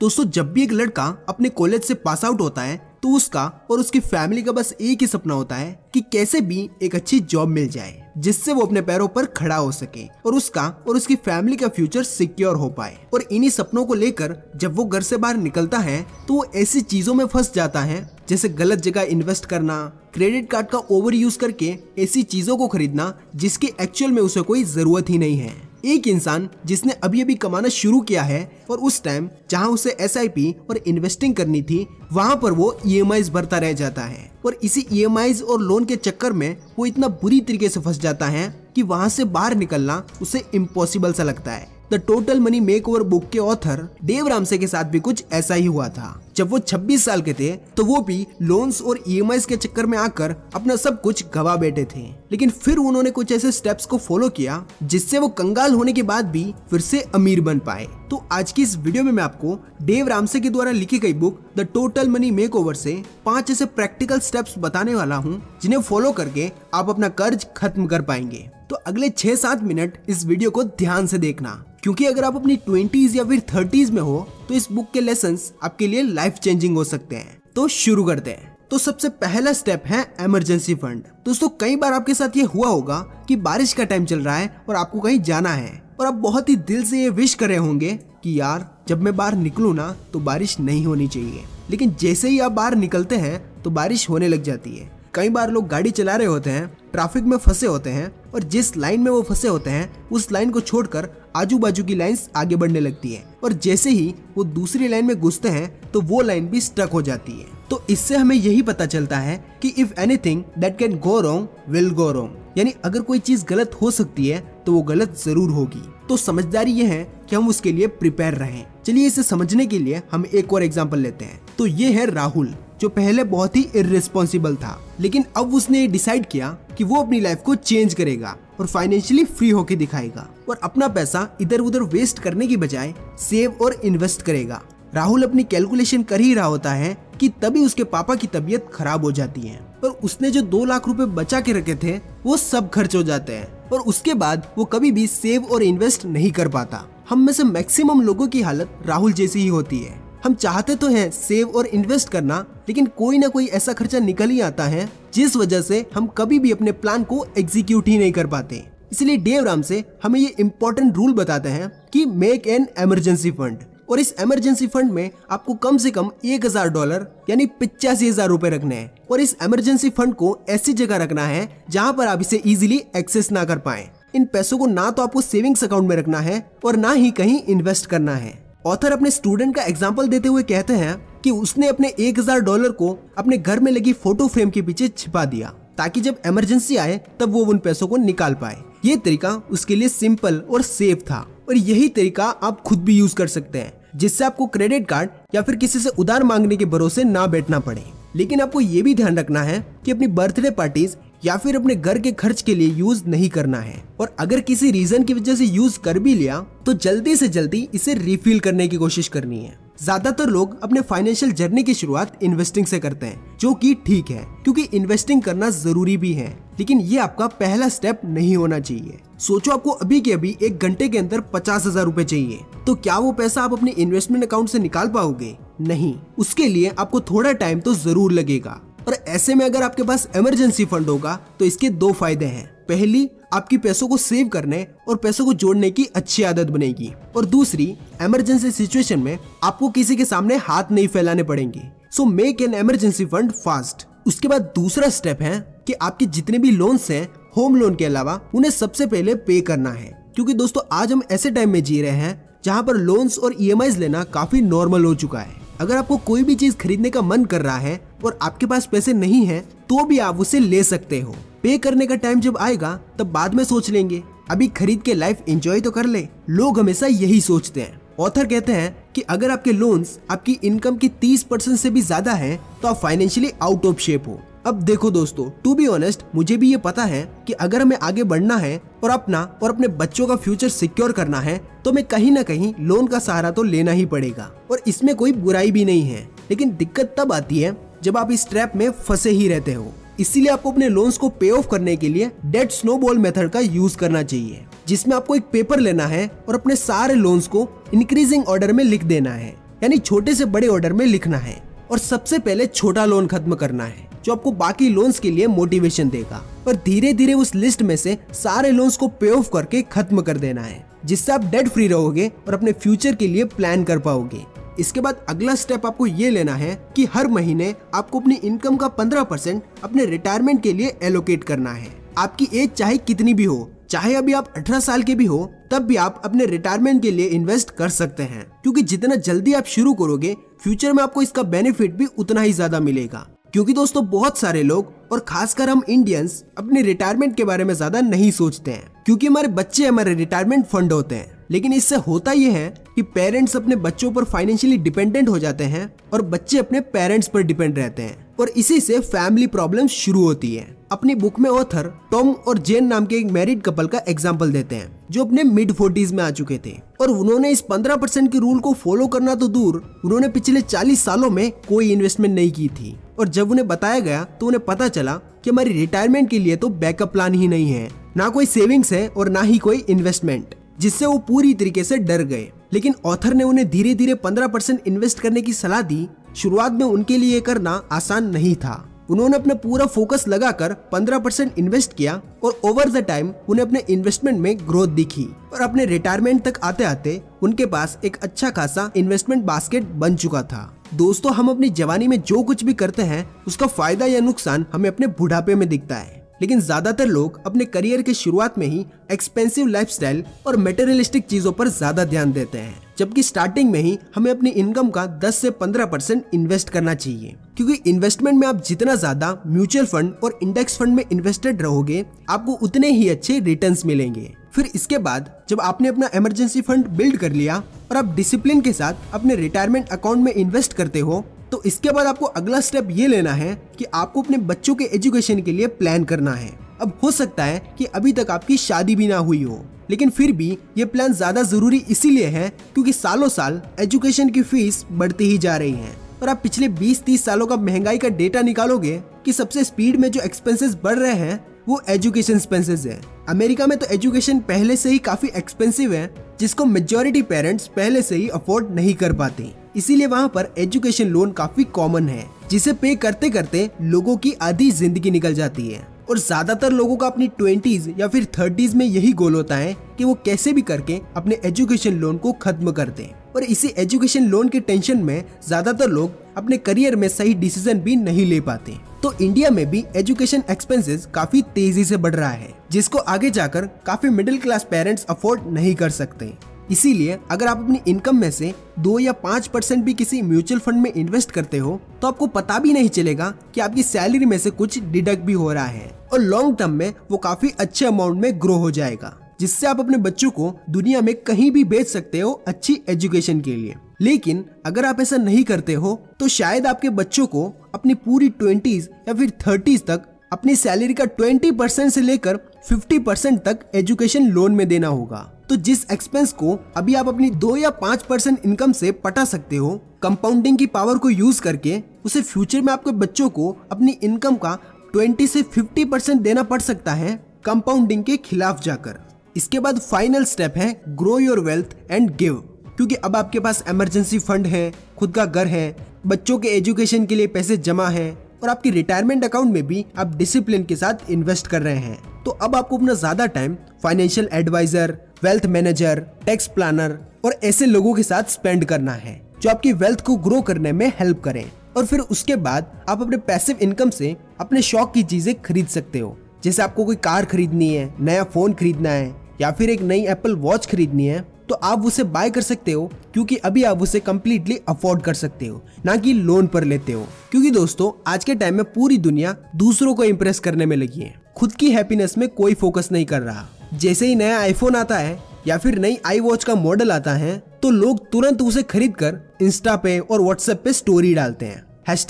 दोस्तों जब भी एक लड़का अपने कॉलेज से पास आउट होता है तो उसका और उसकी फैमिली का बस एक ही सपना होता है कि कैसे भी एक अच्छी जॉब मिल जाए जिससे वो अपने पैरों पर खड़ा हो सके और उसका और उसकी फैमिली का फ्यूचर सिक्योर हो पाए। और इन्हीं सपनों को लेकर जब वो घर से बाहर निकलता है तो वो ऐसी चीजों में फंस जाता है जैसे गलत जगह इन्वेस्ट करना, क्रेडिट कार्ड का ओवर यूज करके ऐसी चीजों को खरीदना जिसकी एक्चुअल में उसे कोई जरूरत ही नहीं है। एक इंसान जिसने अभी अभी कमाना शुरू किया है और उस टाइम जहां उसे SIP और इन्वेस्टिंग करनी थी वहां पर वो EMIs भरता रह जाता है और इसी EMIs और लोन के चक्कर में वो इतना बुरी तरीके से फंस जाता है कि वहां से बाहर निकलना उसे इम्पॉसिबल सा लगता है। The total money makeover book के ऑथर डेव रामसे के साथ भी कुछ ऐसा ही हुआ था। जब वो 26 साल के थे तो वो भी लोन्स और EMIs के चक्कर में आकर अपना सब कुछ गवा बैठे थे, लेकिन फिर उन्होंने कुछ ऐसे स्टेप्स को फॉलो किया जिससे वो कंगाल होने के बाद भी फिर से अमीर बन पाए। तो आज की इस वीडियो में मैं आपको डेव रामसे के द्वारा लिखी गई book the total money makeover से 5 ऐसे प्रैक्टिकल स्टेप्स बताने वाला हूँ जिन्हें फॉलो करके आप अपना कर्ज खत्म कर पाएंगे। तो अगले 6-7 मिनट इस वीडियो को ध्यान से देखना, क्योंकि अगर आप अपनी 20s या फिर 30s में हो तो इस बुक के लेसन्स आपके लिए लाइफ चेंजिंग हो सकते हैं। तो शुरू करते हैं। तो सबसे पहला स्टेप है इमरजेंसी फंड। दोस्तों कई बार आपके साथ ये हुआ होगा कि बारिश का टाइम चल रहा है और आपको कहीं जाना है और आप बहुत ही दिल से ये विश कर रहे होंगे कि यार जब मैं बाहर निकलूं ना तो बारिश नहीं होनी चाहिए, लेकिन जैसे ही आप बाहर निकलते हैं तो बारिश होने लग जाती है। कई बार लोग गाड़ी चला रहे होते हैं, ट्रैफिक में फंसे होते हैं और जिस लाइन में वो फंसे होते हैं उस लाइन को छोड़कर आजू बाजू की लाइंस आगे बढ़ने लगती है और जैसे ही वो दूसरी लाइन में घुसते हैं तो वो लाइन भी स्टक हो जाती है। तो इससे हमें यही पता चलता है कि if anything that can go wrong will go wrong, यानी अगर कोई चीज गलत हो सकती है तो वो गलत जरूर होगी। तो समझदारी ये है कि हम उसके लिए प्रिपेयर रहें। चलिए इसे समझने के लिए हम एक और एग्जांपल लेते हैं। तो ये है राहुल, जो पहले बहुत ही इर्रेस्पॉन्सिबल था, लेकिन अब उसने डिसाइड किया कि वो अपनी लाइफ को चेंज करेगा और फाइनेंशियली फ्री होके दिखाएगा और अपना पैसा इधर उधर वेस्ट करने की बजाय सेव और इन्वेस्ट करेगा। राहुल अपनी कैलकुलेशन कर ही रहा होता है कि तभी उसके पापा की तबीयत खराब हो जाती है और उसने जो 2 लाख रुपए बचा के रखे थे वो सब खर्च हो जाते हैं और उसके बाद वो कभी भी सेव और इन्वेस्ट नहीं कर पाता। हम में से मैक्सिमम लोगों की हालत राहुल जैसी ही होती है। हम चाहते तो हैं सेव और इन्वेस्ट करना, लेकिन कोई ना कोई ऐसा खर्चा निकल ही आता है जिस वजह से हम कभी भी अपने प्लान को एग्जीक्यूट ही नहीं कर पाते। इसलिए डेव रामसे हमें ये इम्पोर्टेंट रूल बताते हैं कि मेक एन इमरजेंसी फंड, और इस इमरजेंसी फंड में आपको कम से कम $1000 यानी 85,000 रुपए रखने हैं और इस इमरजेंसी फंड को ऐसी जगह रखना है जहाँ पर आप इसे इजीली एक्सेस ना कर पाए। इन पैसों को ना तो आपको सेविंग्स अकाउंट में रखना है और ना ही कहीं इन्वेस्ट करना है। ऑथर अपने स्टूडेंट का एग्जाम्पल देते हुए कहते हैं कि उसने अपने $1000 को अपने घर में लगी फोटो फ्रेम के पीछे छिपा दिया ताकि जब इमरजेंसी आए तब वो उन पैसों को निकाल पाए। ये तरीका उसके लिए सिंपल और सेफ था और यही तरीका आप खुद भी यूज कर सकते हैं जिससे आपको क्रेडिट कार्ड या फिर किसी से उधार मांगने के भरोसे ना बैठना पड़े। लेकिन आपको ये भी ध्यान रखना है कि अपनी बर्थडे पार्टीज या फिर अपने घर के खर्च के लिए यूज नहीं करना है, और अगर किसी रीजन की वजह से यूज कर भी लिया तो जल्दी से जल्दी इसे रिफिल करने की कोशिश करनी है। ज्यादातर लोग अपने फाइनेंशियल जर्नी की शुरुआत इन्वेस्टिंग से करते हैं, जो कि ठीक है क्योंकि इन्वेस्टिंग करना जरूरी भी है, लेकिन ये आपका पहला स्टेप नहीं होना चाहिए। सोचो आपको अभी के अभी 1 घंटे के अंदर 50,000 रुपए चाहिए, तो क्या वो पैसा आप अपने इन्वेस्टमेंट अकाउंट से निकाल पाओगे? नहीं, उसके लिए आपको थोड़ा टाइम तो जरूर लगेगा। और ऐसे में अगर आपके पास इमरजेंसी फंड होगा तो इसके 2 फायदे हैं। पहली, आपकी पैसों को सेव करने और पैसों को जोड़ने की अच्छी आदत बनेगी, और दूसरी, इमरजेंसी सिचुएशन में आपको किसी के सामने हाथ नहीं फैलाने पड़ेंगे। So make an emergency fund fast. उसके बाद दूसरा स्टेप है कि आपके जितने भी लोन्स हैं होम लोन के अलावा उन्हें सबसे पहले पे करना है, क्योंकि दोस्तों आज हम ऐसे टाइम में जी रहे हैं जहाँ पर लोन्स और EMIs लेना काफी नॉर्मल हो चुका है। अगर आपको कोई भी चीज खरीदने का मन कर रहा है और आपके पास पैसे नहीं है तो भी आप उसे ले सकते हो। पे करने का टाइम जब आएगा तब बाद में सोच लेंगे, अभी खरीद के लाइफ एंजॉय तो कर ले। लोग हमेशा यही सोचते हैं। ऑथर कहते हैं कि अगर आपके लोन्स आपकी इनकम की 30% से भी ज्यादा है तो आप फाइनेंशियली आउट ऑफ शेप हो। अब देखो दोस्तों, टू बी ऑनेस्ट मुझे भी ये पता है कि अगर हमें आगे बढ़ना है और अपना और अपने बच्चों का फ्यूचर सिक्योर करना है तो हमें कहीं ना कहीं लोन का सहारा तो लेना ही पड़ेगा, और इसमें कोई बुराई भी नहीं है। लेकिन दिक्कत तब आती है जब आप इस ट्रैप में फंसे ही रहते हो। इसीलिए आपको अपने लोन्स को पे ऑफ करने के लिए डेट स्नोबॉल मेथड का यूज करना चाहिए, जिसमें आपको एक पेपर लेना है और अपने सारे लोन्स को इंक्रीजिंग ऑर्डर में लिख देना है। यानी छोटे से बड़े ऑर्डर में लिखना है और सबसे पहले छोटा लोन खत्म करना है जो आपको बाकी लोन्स के लिए मोटिवेशन देगा और धीरे धीरे उस लिस्ट में से सारे लोन्स को पे ऑफ करके खत्म कर देना है, जिससे आप डेट फ्री रहोगे और अपने फ्यूचर के लिए प्लान कर पाओगे। इसके बाद अगला स्टेप आपको ये लेना है कि हर महीने आपको अपनी इनकम का 15% अपने रिटायरमेंट के लिए एलोकेट करना है। आपकी एज चाहे कितनी भी हो, चाहे अभी आप 18 साल के भी हो, तब भी आप अपने रिटायरमेंट के लिए इन्वेस्ट कर सकते हैं, क्योंकि जितना जल्दी आप शुरू करोगे फ्यूचर में आपको इसका बेनिफिट भी उतना ही ज्यादा मिलेगा। क्योंकि दोस्तों बहुत सारे लोग और खासकर हम इंडियंस अपने रिटायरमेंट के बारे में ज्यादा नहीं सोचते हैं, क्योंकि हमारे बच्चे हमारे रिटायरमेंट फंड होते हैं। लेकिन इससे होता यह है कि पेरेंट्स अपने बच्चों पर फाइनेंशियली डिपेंडेंट हो जाते हैं और बच्चे अपने पेरेंट्स पर डिपेंड रहते हैं और इसी से फैमिली प्रॉब्लम शुरू होती है। अपनी बुक में ऑथर टॉम और जेन नाम के एक मैरिड कपल का एग्जाम्पल देते हैं जो अपने मिड 40s में आ चुके थे और उन्होंने इस 15% के रूल को फॉलो करना तो दूर, उन्होंने पिछले 40 सालों में कोई इन्वेस्टमेंट नहीं की थी। और जब उन्हें बताया गया तो उन्हें पता चला कि हमारी रिटायरमेंट के लिए तो बैकअप प्लान ही नहीं है, ना कोई सेविंग्स है और ना ही कोई इन्वेस्टमेंट, जिससे वो पूरी तरीके से डर गए। लेकिन ऑथर ने उन्हें धीरे धीरे 15% इन्वेस्ट करने की सलाह दी। शुरुआत में उनके लिए करना आसान नहीं था। उन्होंने अपना पूरा फोकस लगाकर 15% इन्वेस्ट किया और ओवर द टाइम उन्हें अपने इन्वेस्टमेंट में ग्रोथ दिखी और अपने रिटायरमेंट तक आते आते उनके पास एक अच्छा खासा इन्वेस्टमेंट बास्केट बन चुका था। दोस्तों, हम अपनी जवानी में जो कुछ भी करते हैं उसका फायदा या नुकसान हमें अपने बुढ़ापे में दिखता है, लेकिन ज्यादातर लोग अपने करियर के शुरुआत में ही एक्सपेंसिव लाइफस्टाइल और मटेरियलिस्टिक चीजों पर ज्यादा ध्यान देते हैं, जबकि स्टार्टिंग में ही हमें अपनी इनकम का 10 से 15% इन्वेस्ट करना चाहिए। क्योंकि इन्वेस्टमेंट में आप जितना ज्यादा म्यूचुअल फंड और इंडेक्स फंड में इन्वेस्टेड रहोगे, आपको उतने ही अच्छे रिटर्न्स मिलेंगे। फिर इसके बाद जब आपने अपना इमरजेंसी फंड बिल्ड कर लिया और आप डिसिप्लिन के साथ अपने रिटायरमेंट अकाउंट में इन्वेस्ट करते हो, तो इसके बाद आपको अगला स्टेप ये लेना है कि आपको अपने बच्चों के एजुकेशन के लिए प्लान करना है। अब हो सकता है कि अभी तक आपकी शादी भी ना हुई हो, लेकिन फिर भी ये प्लान ज्यादा जरूरी इसीलिए है क्योंकि सालों साल एजुकेशन की फीस बढ़ती ही जा रही है और आप पिछले 20-30 सालों का महंगाई का डेटा निकालोगे कि सबसे स्पीड में जो एक्सपेंसेस बढ़ रहे हैं वो एजुकेशन एक्सपेंसेस है। अमेरिका में तो एजुकेशन पहले से ही काफी एक्सपेंसिव है, जिसको मेजॉरिटी पेरेंट्स पहले से ही अफोर्ड नहीं कर पाते। इसीलिए वहाँ पर एजुकेशन लोन काफी कॉमन है, जिसे पे करते करते लोगों की आधी जिंदगी निकल जाती है। और ज्यादातर लोगों का अपनी 20s या फिर 30s में यही गोल होता है कि वो कैसे भी करके अपने एजुकेशन लोन को खत्म कर दें। और इसी एजुकेशन लोन के टेंशन में ज्यादातर लोग अपने करियर में सही डिसीजन भी नहीं ले पाते। तो इंडिया में भी एजुकेशन एक्सपेंसेस काफी तेजी से बढ़ रहा है, जिसको आगे जाकर काफी मिडिल क्लास पेरेंट्स अफोर्ड नहीं कर सकते। इसीलिए अगर आप अपनी इनकम में से 2 या 5% भी किसी म्यूचुअल फंड में इन्वेस्ट करते हो तो आपको पता भी नहीं चलेगा कि आपकी सैलरी में से कुछ डिडक्ट भी हो रहा है और लॉन्ग टर्म में वो काफी अच्छे अमाउंट में ग्रो हो जाएगा, जिससे आप अपने बच्चों को दुनिया में कहीं भी भेज सकते हो अच्छी एजुकेशन के लिए। लेकिन अगर आप ऐसा नहीं करते हो तो शायद आपके बच्चों को अपनी पूरी 20s या फिर 30s तक अपनी सैलरी का 20% से लेकर 50% तक एजुकेशन लोन में देना होगा। तो जिस एक्सपेंस को अभी आप अपनी 2 या 5% इनकम से पटा सकते हो, कंपाउंडिंग की पावर को यूज करके उसे फ्यूचर में आपके बच्चों को अपनी इनकम का 20 से 50% देना पड़ सकता है कंपाउंडिंग के खिलाफ जाकर। इसके बाद फाइनल स्टेप है grow your wealth and give, क्योंकि अब आपके पास इमरजेंसी फंड है, खुद का घर है, बच्चों के एजुकेशन के लिए पैसे जमा है और आपकी रिटायरमेंट अकाउंट में भी आप डिसिप्लिन के साथ इन्वेस्ट कर रहे हैं। तो अब आपको अपना ज्यादा time financial advisor, wealth manager, tax planner और ऐसे लोगों के साथ स्पेंड करना है जो आपकी वेल्थ को ग्रो करने में हेल्प करें। और फिर उसके बाद आप अपने पैसिव इनकम से अपने शौक की चीजें खरीद सकते हो। जैसे आपको कोई कार खरीदनी है, नया फोन खरीदना है या फिर एक नई एप्पल वॉच खरीदनी है, तो आप उसे बाय कर सकते हो क्योंकि अभी आप उसे कम्प्लीटली अफोर्ड कर सकते हो, ना कि लोन पर लेते हो। क्योंकि दोस्तों आज के टाइम में पूरी दुनिया दूसरों को इम्प्रेस करने में लगी है, खुद की हैप्पीनेस में कोई फोकस नहीं कर रहा। जैसे ही नया आईफोन आता है या फिर नई आई वॉच का मॉडल आता है तो लोग तुरंत उसे खरीद कर इंस्टा पे और व्हाट्सएप पे स्टोरी डालते हैं,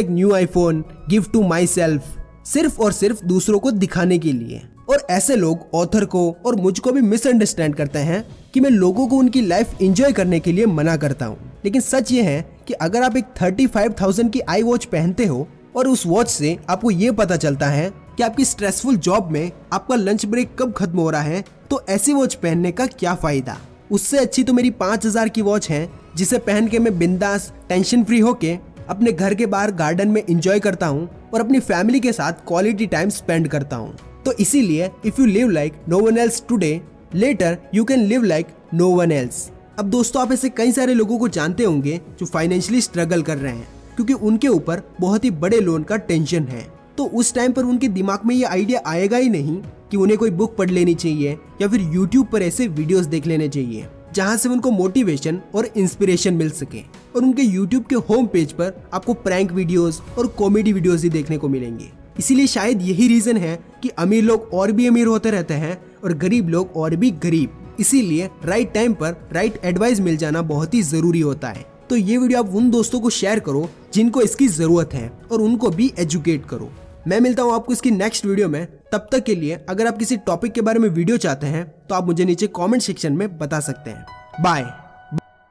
#new iPhone, gift to myself, सिर्फ और सिर्फ दूसरों को दिखाने के लिए। और ऐसे लोग ऑथर को और मुझको भी मिसअंडरस्टैंड करते हैं कि मैं लोगों को उनकी लाइफ एंजॉय करने के लिए मना करता हूँ। लेकिन सच ये है कि अगर आप एक 35,000 की आई वॉच पहनते हो और उस वॉच से आपको ये पता चलता है कि आपकी स्ट्रेसफुल जॉब में आपका लंच ब्रेक कब खत्म हो रहा है, तो ऐसी वॉच पहनने का क्या फायदा। उससे अच्छी तो मेरी 5,000 की वॉच है जिसे पहन के मैं बिंदास टेंशन फ्री होके अपने घर के बाहर गार्डन में एंजॉय करता हूँ और अपनी फैमिली के साथ क्वालिटी टाइम स्पेंड करता हूँ। तो इसीलिए if you live like no one else today, later you can live like no one else. अब दोस्तों, आप ऐसे कई सारे लोगों को जानते होंगे जो फाइनेंशियली स्ट्रगल कर रहे हैं क्योंकि उनके ऊपर बहुत ही बड़े लोन का टेंशन है। तो उस टाइम पर उनके दिमाग में ये आइडिया आएगा ही नहीं कि उन्हें कोई बुक पढ़ लेनी चाहिए या फिर यूट्यूब पर ऐसे वीडियोस देख लेने चाहिए जहां से उनको मोटिवेशन और इंस्पिरेशन मिल सके। और उनके यूट्यूब के होम पेज पर आपको प्रैंक वीडियोस और कॉमेडी वीडियोस ही देखने को मिलेंगे। इसीलिए शायद यही रीजन है कि अमीर लोग और भी अमीर होते रहते हैं और गरीब लोग और भी गरीब। इसीलिए राइट टाइम पर राइट एडवाइस मिल जाना बहुत ही जरूरी होता है। तो ये वीडियो आप उन दोस्तों को शेयर करो जिनको इसकी जरूरत है और उनको भी एजुकेट करो। मैं मिलता हूँ आपको इसकी नेक्स्ट वीडियो में। तब तक के लिए अगर आप किसी टॉपिक के बारे में वीडियो चाहते हैं तो आप मुझे नीचे कमेंट सेक्शन में बता सकते हैं। बाय।